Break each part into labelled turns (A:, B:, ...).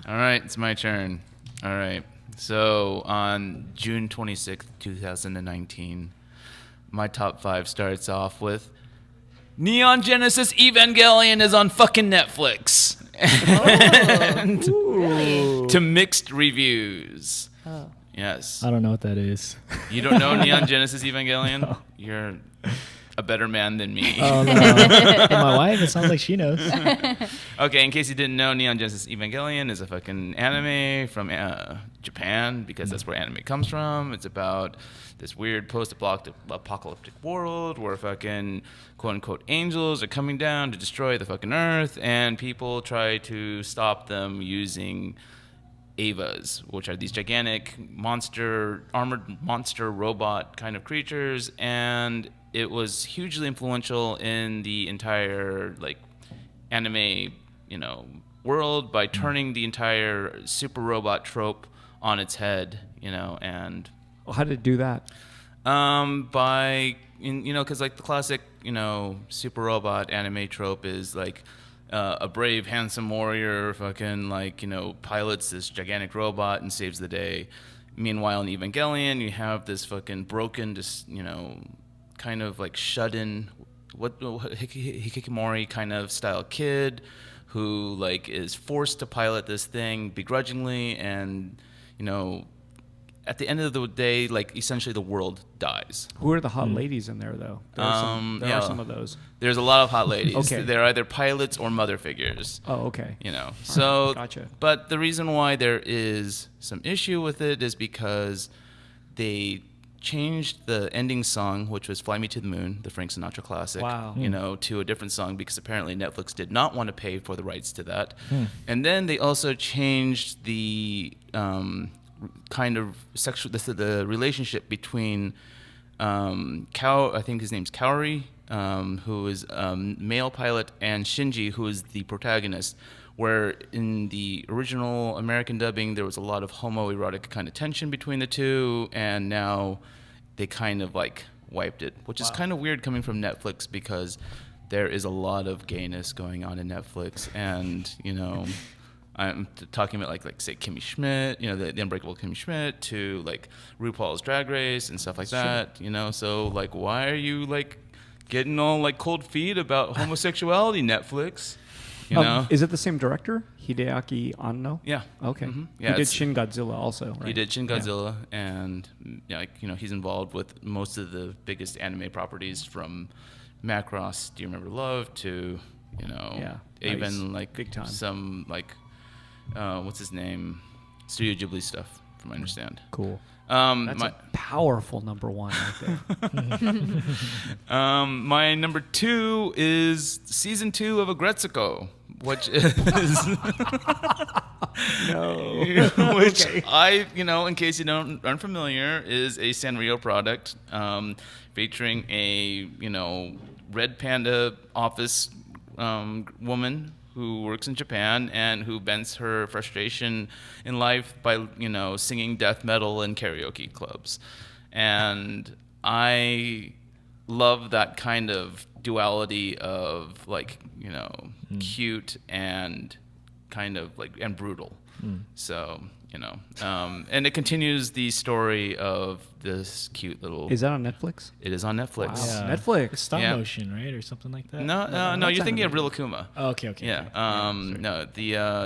A: All right, it's my turn. All right. So on June 26th, 2019, my top 5 starts off with Neon Genesis Evangelion is on fucking Netflix. And
B: Really?
A: to mixed reviews.
B: Oh.
A: Yes.
C: I don't know what that is.
A: You don't know Neon Genesis Evangelion?
C: No.
A: You're a better man than me.
C: Oh, no. And my wife, it sounds like she knows.
A: Okay, in case you didn't know, Neon Genesis Evangelion is a fucking anime from Japan, because that's where anime comes from. It's about this weird post-apocalyptic world where fucking quote-unquote angels are coming down to destroy the fucking earth, and people try to stop them using Avas, which are these gigantic armored monster robot kind of creatures, and it was hugely influential in the entire anime, world by turning the entire super robot trope on its head, and
D: Well, how did it do that?
A: because the classic, super robot anime trope is a brave, handsome warrior fucking pilots this gigantic robot and saves the day. Meanwhile, in Evangelion, you have this fucking broken, just kind of shut-in, hikikomori kind of style kid who is forced to pilot this thing begrudgingly, and at the end of the day, essentially the world dies.
D: Who are the hot ladies in there, though? There are some of those.
A: There's a lot of hot ladies.
D: Okay.
A: They're either pilots or mother figures.
D: Oh, okay.
A: So,
D: Gotcha.
A: But the reason why there is some issue with it is because they changed the ending song, which was Fly Me to the Moon, the Frank Sinatra classic,
D: Wow.
A: to a different song, because apparently Netflix did not want to pay for the rights to that. And then they also changed the kind of the relationship between I think his name's Kaori, who is male pilot, and Shinji, who is the protagonist, where in the original American dubbing there was a lot of homoerotic kind of tension between the two, and now they kind of wiped it, which is kind of weird coming from Netflix, because there is a lot of gayness going on in Netflix, and I'm talking about say Kimmy Schmidt, the Unbreakable Kimmy Schmidt, to RuPaul's Drag Race and stuff like that, So why are you getting all cold feet about homosexuality, Netflix?
D: Is it the same director, Hideaki Anno?
A: Yeah.
D: Okay.
A: Mm-hmm. Yeah,
D: he did Shin Godzilla also, right?
A: He did Shin Godzilla, and he's involved with most of the biggest anime properties, from Macross, Do You Remember Love, to even
D: nice. Big time.
A: some what's his name, Studio Ghibli stuff, from what I understand.
D: Cool. That's a powerful number one right there.
A: My number 2 is season 2 of Agretsuko, which is which I, in case you aren't familiar, is a Sanrio product, featuring a red panda office woman who works in Japan and who vents her frustration in life by, singing death metal in karaoke clubs. And I love that kind of duality of cute and kind of and brutal. So, and it continues the story of this cute little...
D: Is that on Netflix?
A: It is on Netflix.
D: Wow.
C: Yeah.
D: Netflix.
C: It's stop
A: Yeah.
C: motion, right? Or something like that?
A: No, you're thinking of
D: animated.
A: Real Akuma.
C: Oh, okay.
A: Yeah.
C: Sorry.
A: No.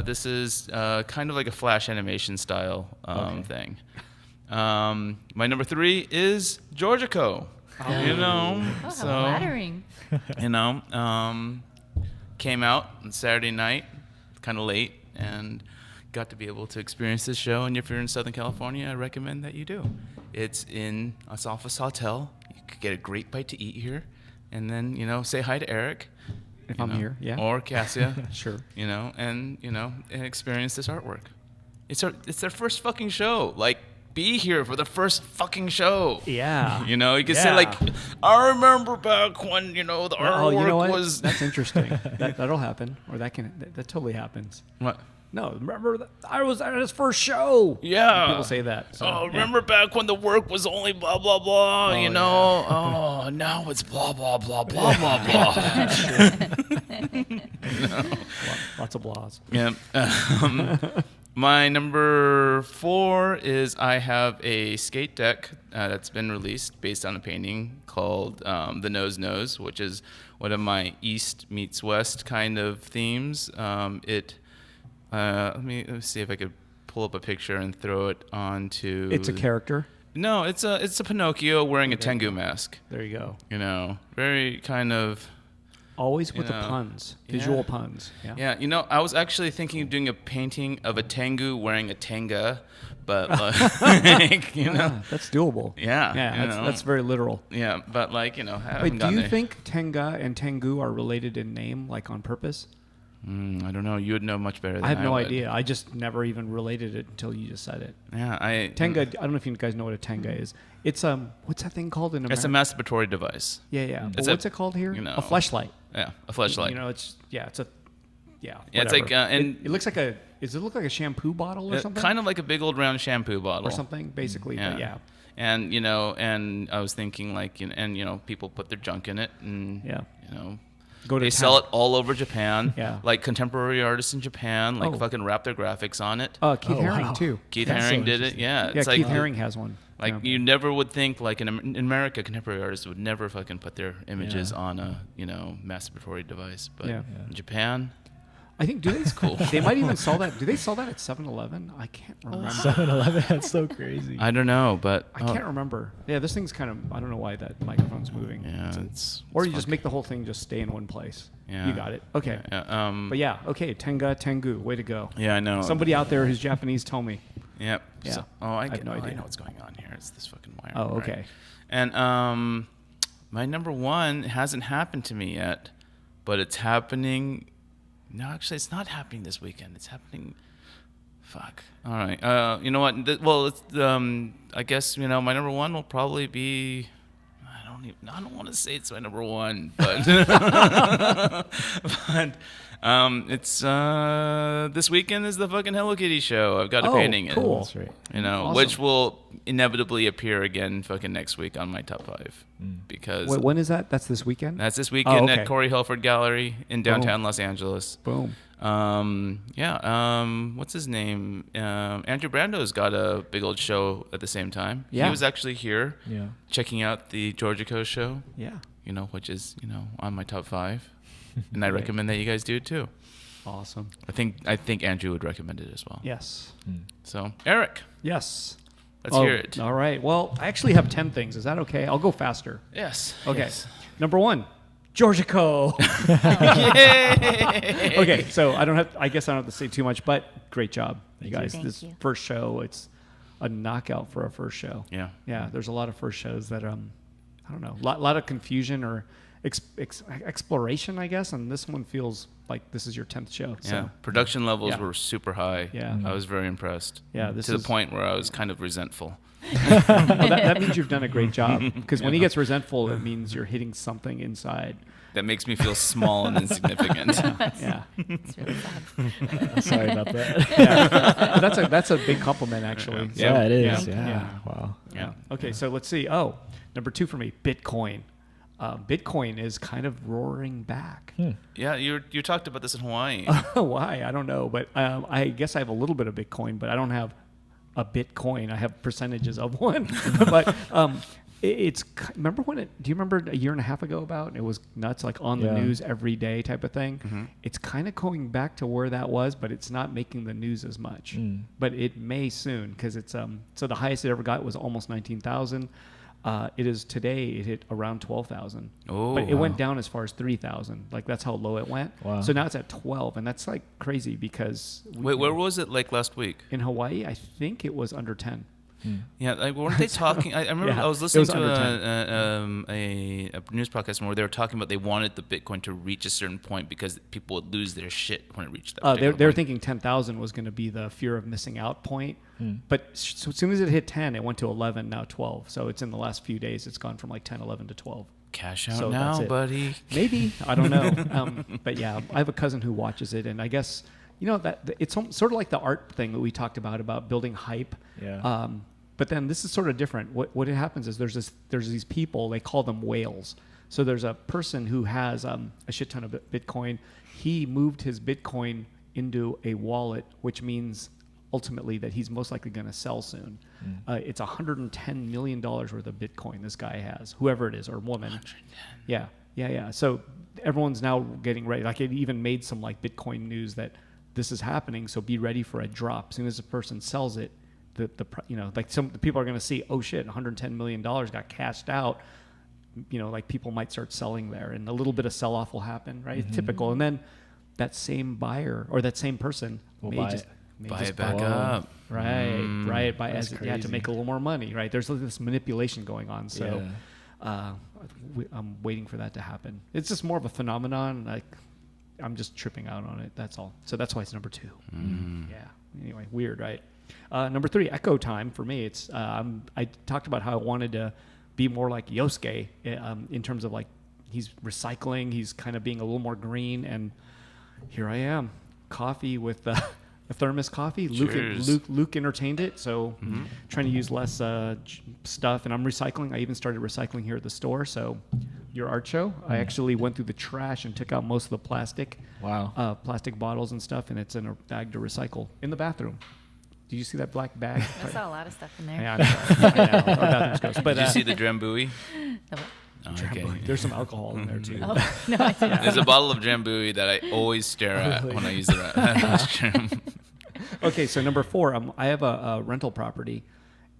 A: This is kind of like a flash animation style thing. My number 3 is Giorgiko.
B: Oh, how
A: So
B: flattering.
A: came out on Saturday night, kind of late, and got to be able to experience this show. And if you're in Southern California, I recommend that you do. It's in a Office Hotel. You could get a great bite to eat here, and then say hi to Eric.
D: If I'm here, yeah.
A: Or Cassia.
D: Sure.
A: And experience this artwork. It's their first fucking show. Be here for the first fucking show.
D: Yeah.
A: You can
D: Yeah.
A: say I remember back when the artwork
D: you know what?
A: was.
D: That's interesting. That'll happen, or that totally happens.
A: What?
D: No, remember that I was at his first show.
A: Yeah.
D: People say that. So,
A: remember back when the work was only blah blah blah.
D: Oh,
A: Oh, now it's blah blah blah blah blah blah.
D: Lots of blahs.
A: Yeah. My number 4 is I have a skate deck that's been released based on a painting called The Nose Knows, which is one of my East meets West kind of themes. Let me see if I could pull up a picture and throw it onto.
D: It's a character.
A: No, it's a Pinocchio wearing a Tengu mask.
D: There you go.
A: Very kind of.
D: Always with the puns, visual puns.
A: Yeah. I was actually thinking of doing a painting of a Tengu wearing a Tenga, but that's
D: doable.
A: Yeah,
D: that's very literal.
A: Yeah, but I
D: Wait,
A: haven't
D: do
A: gotten
D: you
A: there.
D: think Tenga and Tengu are related in name, like on purpose?
A: I don't know. You would know much better than
D: I have no
A: would.
D: idea. I just never even related it until you just said it.
A: Yeah,
D: Tenga. I don't know if you guys know what a Tenga is. It's what's that thing called in America?
A: It's a masturbatory device.
D: Yeah. But
A: It's
D: what's it called here? A fleshlight.
A: Yeah, a fleshlight.
D: It's a. Yeah,
A: it's like
D: and it looks like a. Does it look like a shampoo bottle or something?
A: Kind of like a big old round shampoo bottle
D: or something, basically.
A: Yeah.
D: But yeah.
A: And and I was thinking people put their junk in it, and they sell it all over Japan.
D: Yeah.
A: Like contemporary artists in Japan, fucking wrap their graphics on it.
D: Keith Haring too.
A: Keith Haring did it. Yeah.
D: Yeah, Keith Haring has one.
A: You never would think in America, contemporary artists would never fucking put their images on a masturbatory device, but in Japan.
D: I think
A: cool.
D: They might even sell that. Do they sell that at 7-Eleven? I can't remember.
C: 7-Eleven, that's so crazy.
A: I don't know, but
D: I can't remember. Yeah, this thing's kind of. I don't know why that microphone's moving.
A: Yeah,
D: or you just make the whole thing just stay in one place.
A: Yeah,
D: you got it. Okay.
A: Yeah,
D: but yeah, okay. Tengu, way to go.
A: Yeah, I know.
D: Somebody out there who's Japanese, tell me.
A: Yep.
D: Yeah.
A: So,
D: I have no idea.
A: I know what's going on here. It's this fucking wire.
D: Oh, okay.
A: Right? And my number 1 hasn't happened to me yet, but it's happening. No, actually, it's not happening this weekend. It's happening. Fuck. All right. You know what? It's, I guess my number 1 will probably be. I don't want to say it's my number 1, but it's this weekend is the fucking Hello Kitty show. I've got a painting in.
D: Cool.
C: That's right.
D: Awesome.
A: Which will inevitably appear again fucking next week on my top 5 because.
D: Wait, when is that? That's this weekend.
A: That's this weekend
D: okay.
A: at Corey Helford Gallery in downtown Los Angeles.
D: Boom.
A: What's his name? Andrew Brando's got a big old show at the same time.
D: Yeah.
A: He was actually here checking out the Giorgiko show.
D: Yeah.
A: Which is, on my top 5. And I recommend that you guys do it too.
D: Awesome.
A: I think Andrew would recommend it as well.
D: Yes.
A: So, Eric.
D: Yes.
A: Let's hear it.
D: All right. Well, I actually have 10 things. Is that okay? I'll go faster.
A: Yes.
D: Okay.
A: Yes.
D: Number 1, Giorgiko.
A: Yay!
D: Okay, so I guess I don't have to say too much, but great job, you guys.
B: Thank
D: This
B: you.
D: first show, it's a knockout for a first show.
A: Yeah.
D: Yeah, there's a lot of first shows that I don't know, a lot of confusion or exploration, I guess, and this one feels like this is your 10th show.
A: Yeah.
D: So
A: Production levels were super high.
D: Yeah.
A: I was very impressed.
D: Yeah,
A: to the point where I was kind of resentful.
D: well, that means you've done a great job, because when he gets resentful, it means you're hitting something inside.
A: That makes me feel small and insignificant.
D: Yeah.
B: It's really sad.
C: Sorry about that.
D: Yeah. That's a big compliment, actually.
C: Yeah,
D: So,
C: it is.
D: yeah.
C: Yeah. Wow.
A: Yeah.
D: Okay, so let's see. Oh, number 2 for me, Bitcoin. Bitcoin is kind of roaring back.
A: Yeah, you talked about this in Hawaii.
D: Why? I don't know, but I guess I have a little bit of Bitcoin, but I don't have a Bitcoin. I have percentages of one. But remember when do you remember a year and a half ago about it was nuts, like on the news every day type of thing? Mm-hmm. It's kind of going back to where that was, but it's not making the news as much. But it may soon, because it's so the highest it ever got was almost 19,000. It is today. It hit around 12,000.
A: Oh,
D: but it went down as far as 3,000. Like that's how low it went.
C: Wow.
D: So now it's at 12, and that's like crazy because.
A: Wait, where was it like last week?
D: In Hawaii, I think it was under 10.
A: Yeah, like, weren't they talking? I remember
D: Yeah,
A: I was listening
D: it was
A: to a news podcast where they were talking about they wanted the Bitcoin to reach a certain point because people would lose their shit when it reached that.
D: They were
A: point.
D: thinking 10,000 was going to be the fear of missing out point. But so as soon as it hit 10, it went to 11, now 12. So it's in the last few days, it's gone from like 10, 11 to 12.
A: Cash out
D: So that's
A: now,
D: it.
A: buddy.
D: Maybe. I don't know. But yeah, I have a cousin who watches it, and I guess, that it's sort of like the art thing that we talked about building hype.
C: Yeah.
D: But then this is sort of different. What happens is there's these people, they call them whales. So there's a person who has a shit ton of Bitcoin. He moved his Bitcoin into a wallet, which means ultimately that he's most likely going to sell soon. It's $110 million worth of Bitcoin this guy has, whoever it is, or woman. 110. Yeah. So everyone's now getting ready. Like, it even made some like Bitcoin news that this is happening, so be ready for a drop. As soon as a person sells it, the like the people are going to see, oh shit, $110 million got cashed out. Like people might start selling there, and a little bit of sell-off will happen, right? It's typical. And then that same buyer or that same person may
A: buy it back up.
D: Right. To make a little more money, right? There's this manipulation going on. So I'm waiting for that to happen. It's just more of a phenomenon. Like, I'm just tripping out on it. That's all. So that's why it's number 2. Yeah. Anyway, weird, right? Number 3, Echo Time for me. It's I talked about how I wanted to be more like Yosuke in terms of like he's recycling. He's kind of being a little more green, and here I am, coffee with a thermos coffee. Luke entertained it, so trying to use less stuff, and I'm recycling. I even started recycling here at the store. So your art show, I actually went through the trash and took out most of the plastic.
C: Wow.
D: Plastic bottles and stuff, and it's in a bag to recycle in the bathroom. Did you see that black bag?
B: I saw a lot of stuff in there.
D: Yeah, I know. Our bathroom's gross. But
A: Did you see the Drambuie?
B: No,
A: Okay.
D: there's some alcohol in there too.
B: oh, no, I didn't.
A: There's a bottle of Drambuie that I always stare at when I use the restroom.
D: Okay, so number 4, I have a rental property,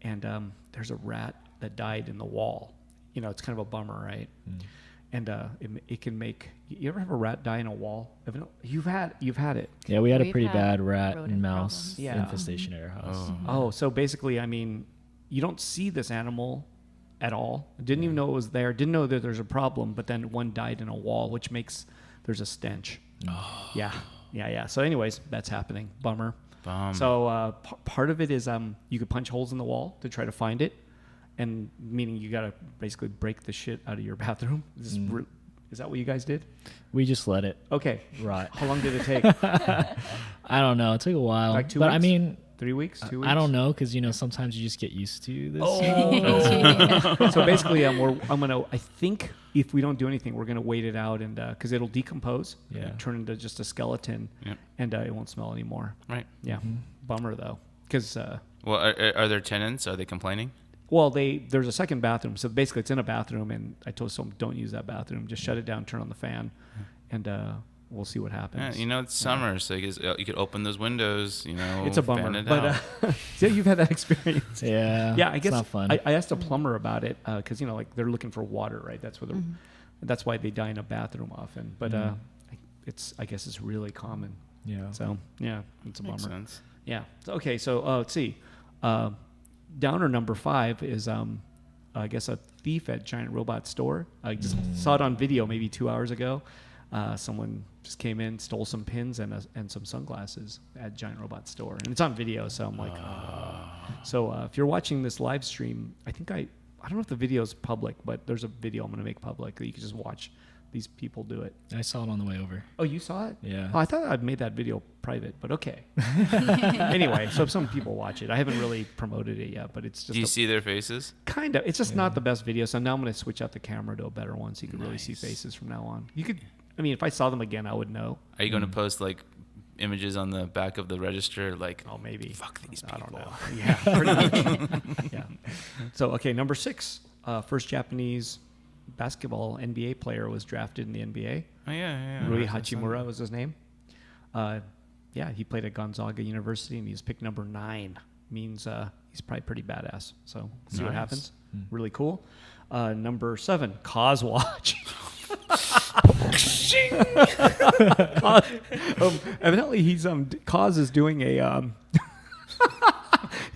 D: and there's a rat that died in the wall. It's kind of a bummer, right? And it can make. You ever have a rat die in a wall? You've had it.
C: Yeah, we had a
B: We've
C: pretty
B: had
C: bad rat
B: rodent
C: and mouse
B: problems.
C: infestation at our house.
D: Oh, so basically, I mean, you don't see this animal at all. Didn't even know it was there. Didn't know that there's a problem. But then one died in a wall, which makes there's a stench. Oh. Yeah. So, anyways, that's happening. Bummer. So part of it is you could punch holes in the wall to try to find it, and meaning you got to basically break the shit out of your bathroom. Is that what you guys did?
C: We just let it
D: Okay.
C: rot.
D: How long did it take?
C: I don't know. It took a while.
D: Like 2
C: but
D: weeks?
C: I mean,
D: 3 weeks? 2 weeks?
C: I don't know, because sometimes you just get used to this.
D: So basically, I think if we don't do anything, we're gonna wait it out, and because it'll decompose, turn into just a skeleton, and it won't smell anymore.
A: Right.
D: Yeah. Bummer though, because
A: Well, are there tenants? Are they complaining?
D: well, there's a second bathroom, so basically it's in a bathroom, and I told someone don't use that bathroom, just shut it down, turn on the fan, and we'll see what happens.
A: Yeah, it's summer, so you could open those windows.
D: It's a bummer,
A: fan it
D: but
A: out.
D: so you've had that experience.
C: Yeah.
D: Yeah, I guess
C: it's not fun.
D: I asked a plumber about it because like they're looking for water, right? That's where that's why they die in a bathroom often. But I guess it's really common.
C: Yeah.
D: So yeah, it's a
A: Makes
D: bummer.
A: sense.
D: Yeah. Okay. So let's see. Downer number 5 is I guess a thief at Giant Robot store. I just saw it on video maybe 2 hours ago. Someone just came in, stole some pins and some sunglasses at Giant Robot store, and it's on video. So I'm like, so if you're watching this live stream, I don't know if the video is public, but there's a video I'm going to make public that you can just watch these people do it.
C: I saw it on the way over.
D: Oh, you saw it?
C: Yeah.
D: Oh, I thought I'd made that video private, but okay. Anyway, so some people watch it. I haven't really promoted it yet, but it's just
A: Do you see their faces?
D: kind of. It's just not the best video. So now I'm going to switch out the camera to a better one, so you can really see faces from now on. You could. I mean, if I saw them again, I would know.
A: Are you going to post like images on the back of the register, like,
D: Oh, maybe.
A: fuck these people?
D: I don't know. Yeah, pretty much. Yeah. So okay, number 6, first Japanese basketball NBA player was drafted in the NBA.
A: Oh yeah.
D: Rui Hachimura was his name. He played at Gonzaga University, and he was picked number 9. Means he's probably pretty badass. So see what
A: Nice.
D: happens. Really cool. Number 7, Coswatch. Evidently, he's Cos is doing a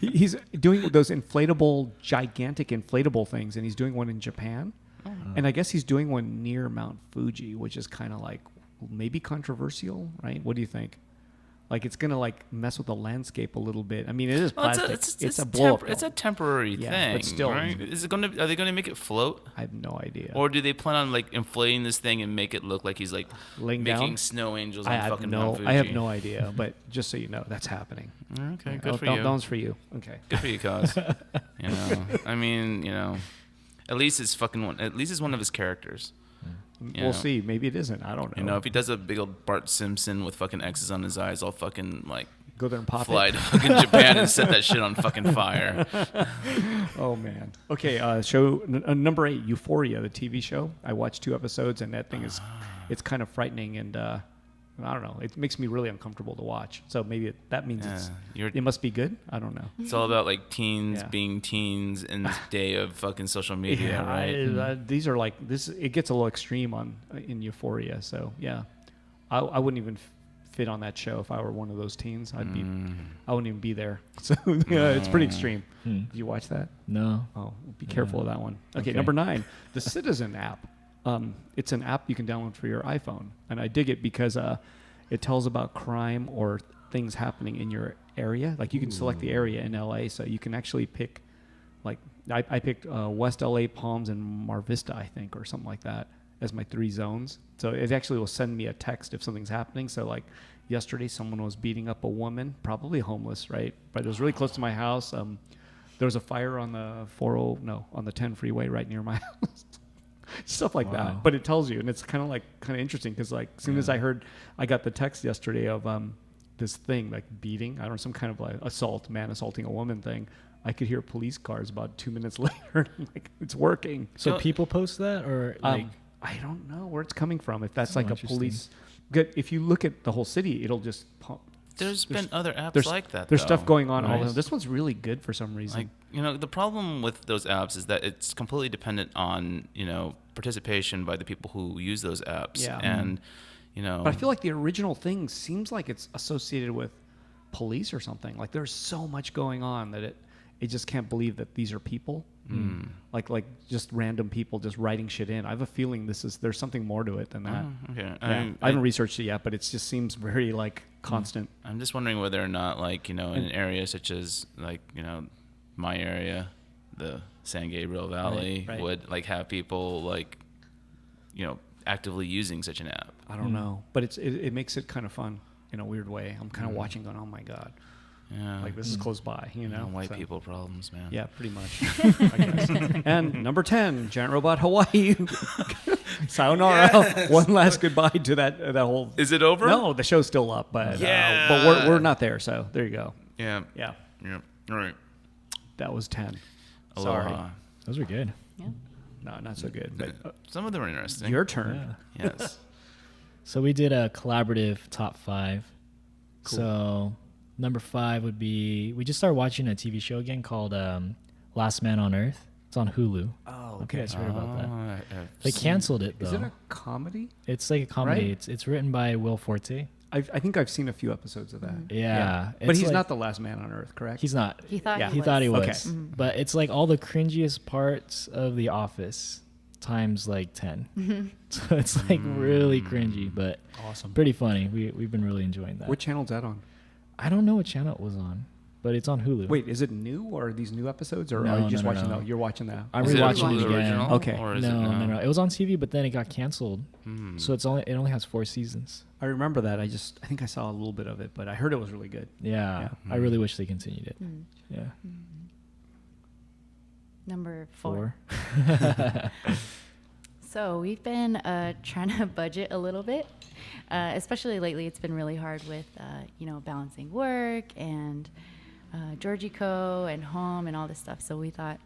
D: he's doing those gigantic inflatable things, and he's doing one in Japan. And I guess he's doing one near Mount Fuji, which is kind of like maybe controversial, right? What do you think? Like it's gonna like mess with the landscape a little bit. I mean, it is
A: Well,
D: plastic. It's a blow up.
A: It's a temporary
D: Yeah,
A: thing,
D: but still.
A: right? Are they gonna make it float?
D: I have no idea.
A: Or do they plan on like inflating this thing and make it look like he's like
D: Laying
A: making
D: down?
A: snow angels
D: I
A: on
D: have
A: fucking
D: no.
A: Mount Fuji?
D: I have no idea. But just so you know, that's happening.
A: Okay,
D: Yeah,
A: good for
D: that
A: you.
D: one's for you. Okay.
A: Good for you, Cos. I mean, at least it's fucking one. At least it's one of his characters. You
D: We'll
A: know.
D: see. Maybe it isn't. I don't know.
A: If he does a big old Bart Simpson with fucking X's on his eyes, I'll fucking like
D: Go there and pop
A: Fly
D: it.
A: to fucking Japan and set that shit on fucking fire.
D: Oh man. Okay. Show number 8, Euphoria, the TV show. I watched 2 episodes, and that thing is, it's kind of frightening, and I don't know. It makes me really uncomfortable to watch. So maybe that means it must be good. I don't know.
A: It's all about like teens being teens in this day of fucking social media, right?
D: These are like this. It gets a little extreme in Euphoria. So yeah, I wouldn't even fit on that show if I were one of those teens. I wouldn't even be there. So yeah, it's pretty extreme. Did you watch that?
C: No.
D: Oh, be careful of that one. Okay,
C: Okay.
D: number 9, the Citizen app. It's an app you can download for your iPhone, and I dig it because it tells about crime or things happening in your area. Like you can select the area in LA, so you can actually pick. Like I picked West LA, Palms, and Mar Vista, I think, or something like that, as my 3 zones. So it actually will send me a text if something's happening. So like yesterday, someone was beating up a woman, probably homeless, right? But it was really close to my house. There was a fire on the on the 10 freeway right near my house. Stuff like that. But it tells you, and it's kind of interesting because like as soon as I got the text yesterday of this thing like beating, I don't know, some kind of like man assaulting a woman thing. I could hear police cars about 2 minutes later. Like it's working.
C: So people post that, or like
D: I don't know where it's coming from. If that's like a
C: interesting.
D: police. Good. If you look at the whole city, it'll just pump.
A: There's been other apps like that.
D: There's
A: though.
D: stuff going on.
C: Nice.
D: This one's really good for some reason.
A: Like, the problem with those apps is that it's completely dependent on, participation by the people who use those apps.
D: Yeah.
A: And,
D: But I feel like the original thing seems like it's associated with police or something. Like there's so much going on that it just can't believe that these are people. Like just random people just writing shit in. I have a feeling there's something more to it than that.
A: Okay.
D: Yeah. I haven't researched it yet, but it just seems very like constant.
A: I'm just wondering whether or not, like, in an area such as, like, my area, the San Gabriel Valley,
D: Right.
A: would, like, have people, like, actively using such an app.
D: I don't know, but it makes it kind of fun in a weird way. I'm kind of watching going, oh my God.
A: Yeah.
D: Like this is close by,
A: White
D: so.
A: people problems, man.
D: Yeah, pretty much. I guess. And number 10, Giant Robot Hawaii. Sayonara.
A: Yes.
D: One last goodbye to that whole.
A: Is it over?
D: No, the show's still up, but
A: Yeah.
D: but we're not there. So there you go.
A: Yeah.
D: Yeah,
A: Yeah. All right.
D: that was 10.
A: Aloha.
D: Sorry,
C: those were good.
B: Yeah.
D: no, not so good. But
A: Some of them are interesting.
D: your turn.
C: Yeah.
A: Yes.
C: So we did a collaborative top 5.
D: Cool.
C: So number 5 would be, we just started watching a TV show again called Last Man on Earth. It's on Hulu.
D: Oh,
C: Okay, I heard about that.
A: I've
C: They
A: seen-
C: canceled it though.
D: Is it a comedy?
C: It's like a comedy.
D: Right?
C: It's written by Will Forte.
D: I think I've seen a few episodes of that.
C: Yeah.
D: But
C: It's
D: he's
C: like-
D: not the last man on Earth, correct?
C: He's not.
B: He thought
D: Yeah.
B: he
C: He thought he was.
D: Okay.
C: But it's like all the cringiest parts of The Office times like 10. So it's like really cringy, but
D: Awesome.
C: pretty funny. We've been really enjoying that.
D: What channel's that on?
C: I don't know what channel it was on, but it's on Hulu.
D: Wait, is it new or are these new episodes, or
C: No,
D: are you just
C: no,
D: watching
C: no.
D: that? You're watching that.
C: I'm
A: Is it
C: rewatching
A: Hulu
C: it again.
A: original,
D: Okay.
A: Or is it
C: No. It was on TV, but then it got canceled.
A: Hmm.
C: So it only has 4 seasons.
D: I remember that. I think I saw a little bit of it, but I heard it was really good.
C: Yeah,
D: Yeah.
C: I really wish they continued it.
B: Mm.
C: Yeah,
B: Number 4.
C: 4.
B: So we've been trying to budget a little bit, especially lately. It's been really hard with, balancing work and Giorgiko and home and all this stuff. So we thought,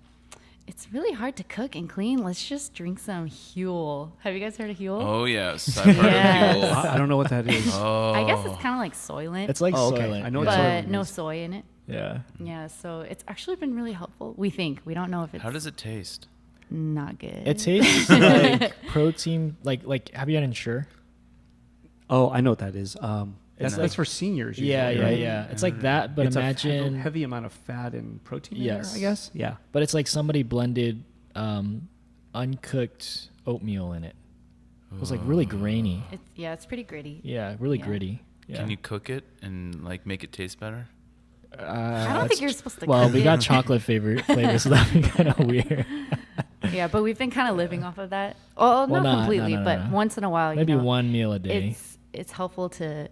B: it's really hard to cook and clean. Let's just drink some Huel. Have you guys heard of Huel?
A: Oh, yes. I've heard
B: Yes.
A: of Huel.
D: I don't know what that is.
A: Oh.
B: I guess it's kind of like Soylent,
C: It's like
D: Oh, okay.
C: Soylent.
D: I know it's
B: but
D: Soylent
B: no
D: is.
B: soy in it.
C: Yeah.
B: Yeah, so it's actually been really helpful. We think. We don't know if it's
A: How does it taste?
B: not good.
C: It tastes like protein. Like have you had Ensure?
D: Oh, I know what that is. That's
C: like-
D: for seniors.
C: Yeah,
D: usually,
C: yeah,
D: right?
C: It's like that, but
D: It's a
C: imagine.
D: heavy amount of fat and protein. in
C: Yes.
D: there, I guess. Yeah.
C: But it's like somebody blended uncooked oatmeal in it. It was like really grainy.
B: It's pretty gritty.
C: Yeah, really
B: Yeah.
C: gritty. Yeah.
A: Can you cook it and like make it taste better?
B: I don't
C: that's-
B: think you're supposed to
C: Well,
B: cook
C: we
B: it.
C: got chocolate flavor, so that'd be kind of weird.
B: Yeah, but we've been kind of living off of that. Oh,
C: Well,
B: not
C: no,
B: completely,
C: no,
B: but
C: no.
B: once in a while,
C: Maybe one meal a day.
B: It's helpful to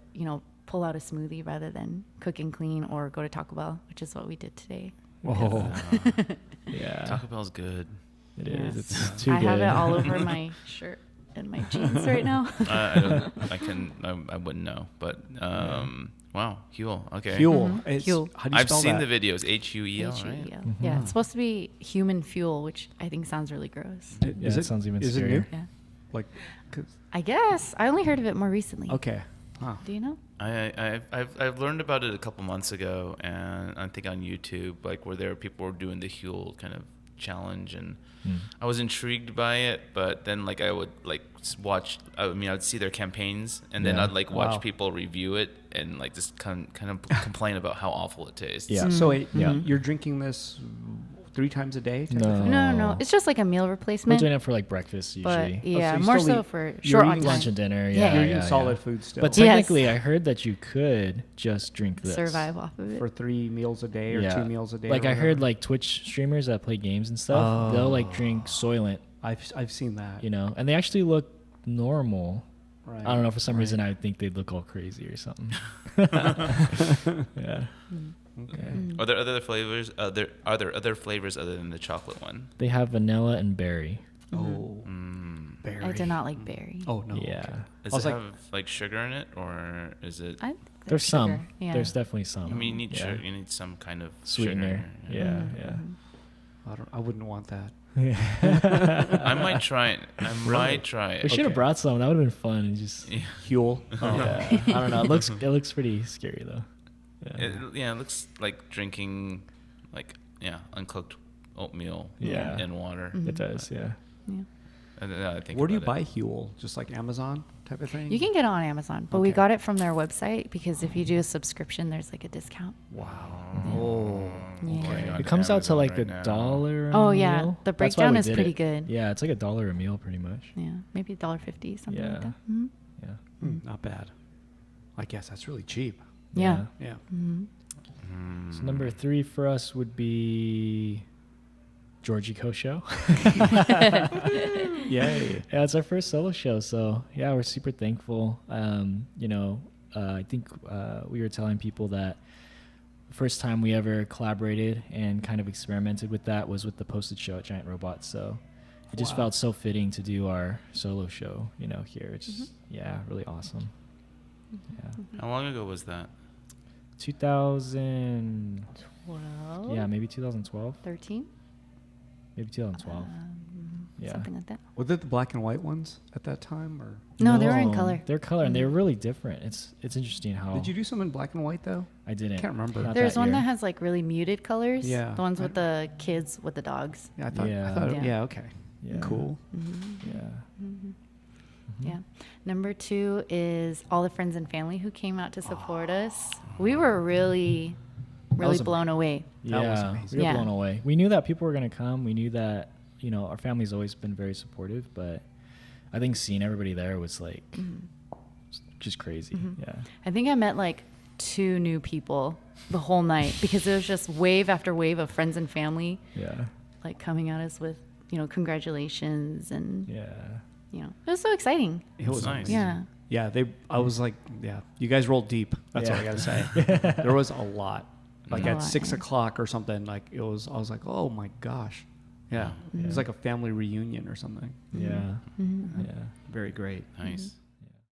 B: pull out a smoothie rather than cook and clean or go to Taco Bell, which is what we did today.
D: Whoa.
C: Yeah,
A: Taco Bell's good.
C: it
B: Yes.
C: is. It's too
B: I
C: good.
B: have it all over my shirt and my jeans right now.
A: I wouldn't know, but one Wow, Huel. Okay.
D: Huel.
B: Mhm.
D: It's-
B: Huel.
D: How do you
A: I've
D: spell
A: seen
D: that?
A: the videos. Huel, right?
B: H-U-E-L. Yeah, it's supposed to be human fuel, which I think sounds really gross.
C: Yeah, it sounds even
D: is it new?
C: scarier.
B: Yeah.
D: Like, 'cause-
B: I guess. I only heard of it more recently.
D: okay. Huh.
B: Do you know?
A: I've learned about it a couple months ago, and I think on YouTube, like where there were people were doing the Huel kind of challenge, and I was intrigued by it. But then like I would like watch. I mean, I'd see their campaigns, and then
C: Yeah.
A: I'd like watch
D: Wow.
A: people review it and like just kind of complain about how awful it tastes.
C: Yeah.
D: So wait,
C: Yeah.
D: you're drinking this 3 times a day? type of
C: No.
D: thing?
B: No. It's just like a meal
C: We're
B: replacement.
C: doing it for like breakfast usually.
B: But yeah,
D: you
B: more
D: still
B: so
D: eat-
B: for
D: you're
B: short on
D: eating
B: time.
C: Lunch and dinner.
B: Yeah.
C: Yeah,
D: You're
C: yeah,
D: eating
C: yeah.
D: solid food still.
C: But
B: Yes.
C: technically, I heard that you could just drink this.
B: Survive off of it.
D: for 3 meals a day or 2 meals a day.
C: Like
D: or
C: I heard
D: whatever?
C: like Twitch streamers that play games and stuff, they'll like drink Soylent,
D: I've seen that.
C: you know, and they actually look normal.
D: Right.
C: I don't know, for some
D: Right.
C: reason I think they'd look all crazy or something. Yeah.
D: Okay.
A: Are there other flavors? Are there other flavors other than the chocolate one?
C: They have vanilla and berry.
D: Oh,
A: Mm.
D: berry.
B: I do not like berry.
D: Oh no.
C: Yeah.
D: okay.
A: Does
D: I was
A: it
D: like-
A: have like sugar in it, or is it?
B: I think
C: There's some.
B: sugar. Yeah.
C: There's definitely some.
A: I mean, you need
C: yeah.
A: sugar. You need some kind of
C: Sweetener.
A: Sugar.
C: Yeah,
B: Mhm.
D: I wouldn't want that.
C: yeah.
A: I might try it. I might try it.
C: We should have
D: Okay.
C: brought some. That would have been fun. And just
A: Yeah.
D: Huel.
C: yeah. I don't know. It looks pretty scary though. Yeah.
A: It looks like drinking, like uncooked oatmeal.
C: Yeah.
A: And water.
B: Mhm.
C: It does. Yeah.
B: Yeah.
A: And then I think
D: Where do you
A: about
D: buy
A: it.
D: Huel? Just like Amazon type of thing?
B: You can get it on Amazon, but we
D: Okay.
B: got it from their website because if you do a subscription, there's like a discount.
D: Wow.
B: Yeah.
D: Oh.
B: Yeah.
A: Going on
C: It comes out to
A: Amazon
C: like
A: right
C: a
A: now.
C: dollar.
B: Oh,
C: a
B: yeah.
C: meal.
B: The
C: That's why
B: breakdown
C: we
B: is
C: did
B: pretty
C: it.
B: good.
C: Yeah, it's like $1 a meal pretty much.
B: Yeah, maybe $1.50, something
C: Yeah.
B: like that. Mm-hmm.
C: Yeah.
D: Not bad. I guess that's really cheap.
B: Yeah.
D: Yeah.
B: Mm-hmm.
C: So number 3 for us would be Giorgiko show.
D: Yay.
C: Yeah, it's our first solo show, so yeah, we're super thankful. I think we were telling people that the first time we ever collaborated and kind of experimented with that was with the Posted show at Giant Robots. So it just
D: Wow.
C: felt so fitting to do our solo show, here. It's just, really awesome. Yeah.
A: How long ago was that?
C: 2000.
B: 12?
C: Yeah, maybe 2012.
B: 13?
C: Maybe 2012. Yeah.
B: Something like that.
D: Were they the black and white ones at that time, or
B: No, they were in color.
C: They're color, and
B: Mhm.
C: they're really different. It's interesting how
D: did you do some in black and white though?
C: I didn't.
D: Can't remember.
C: Not
B: There's one
C: year.
B: that has like really muted colors.
D: Yeah.
B: The ones with the kids with the dogs.
D: Yeah, I thought.
C: Yeah.
B: Yeah.
D: Okay.
C: Yeah.
D: Cool.
B: Mm-hmm.
C: Yeah.
B: Mm-hmm. Yeah. Number 2 is all the friends and family who came out to support us. We were really
D: was
B: blown away.
D: That was
C: Yeah,
D: amazing.
C: we were
B: Yeah.
C: blown away. We knew that people were going to come. We knew that, our family's always been very supportive, but I think seeing everybody there was like just crazy.
B: Mhm.
C: Yeah.
B: I think I met like 2 new people the whole night because it was just wave after wave of friends and family
C: Yeah.
B: like coming at us with, congratulations and,
C: Yeah.
B: it was so exciting.
D: It was
A: nice.
D: amazing.
B: Yeah.
D: Yeah, I was like, you guys rolled deep. That's all I
C: Yeah.
D: gotta say. There was a lot. Like
B: A
D: at
B: lot,
D: 6
B: yeah.
D: o'clock or something. Like I was like, oh my gosh. Yeah, it was
C: Yeah.
D: like a family reunion or something.
C: Yeah.
B: Mhm.
C: Yeah.
D: Very great.
A: Nice.